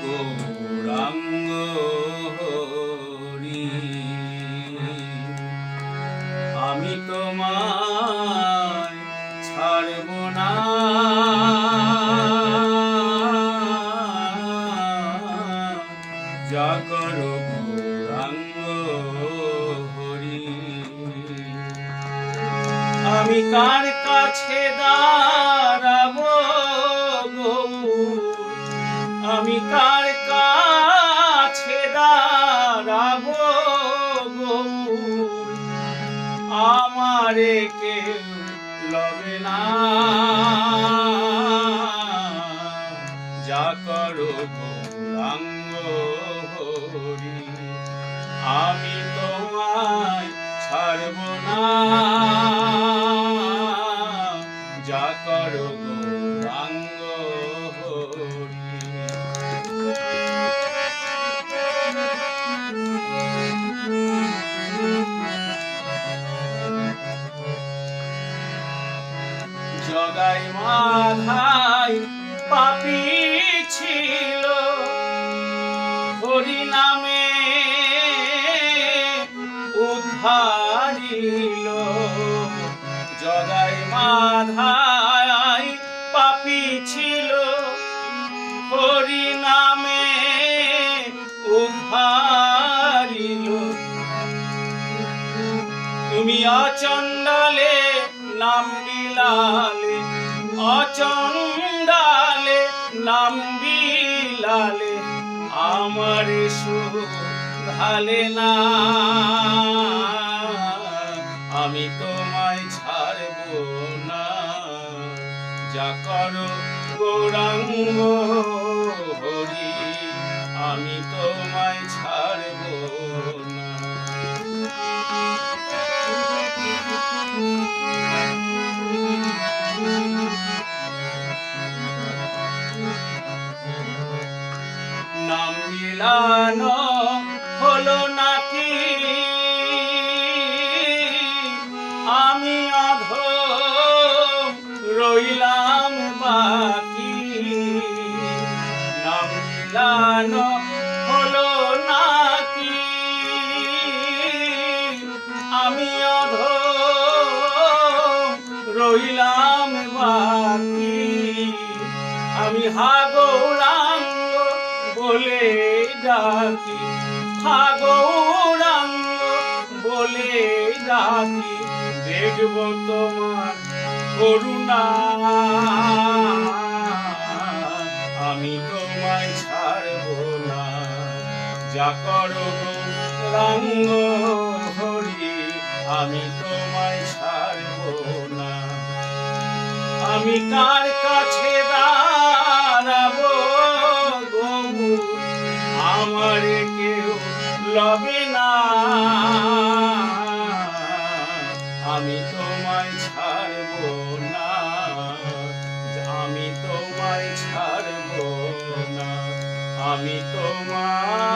গৌরাঙ্গ হরি, আমি তোমায় ছাড়ব না, যা করো গৌরাঙ্গ হরি। আমি কার কাছে দাঁড়াবো গৌর, আমি কার কাছে দাঁড়াবো গৌর, আমারে কেউ লবে না, যা করো গৌরাঙ্গ হরি। আমি তোমায় ছাড়ব না, যা করো গৌরাঙ্গ হরি। জগাই মাধাই পাপী ছিল, হরি নামে উদ্ধারিল। জগাই মাধাই পাপী ছিল, হরি নামে উদ্ধারিল। তুমি অচণ্ডালে নাম বিলালে, অচণ্ডালে নাম বিলালে, আমার সুধালে না, আমি তোমায় ছাড়ব না, যা করো গৌরাঙ্গ হরি। আমি তোমায় ছাড়ব না। নাম মিলানো হলো নাকি, আমি অধম রইলাম বাকি। নাম মিলানো হলো নাকি, আমি অধম রইলাম বাকি। আমি হা গৌরাঙ্গ বলে ডাকি, হা গৌরাঙ্গ বলে ডাকি, দেখব তোমার করুণা, আমি তোমায় ছাড়ব না, যা করো গৌরাঙ্গ হরি। আমি তোমায় ছাড়ব না। আমি কার কাছে দাঁড়াবো গৌর, আমারে কেউ লবে না, আমি তোমায় ছাড়ব না, আমি তোমায় ছাড়ব না, আমি তোমায়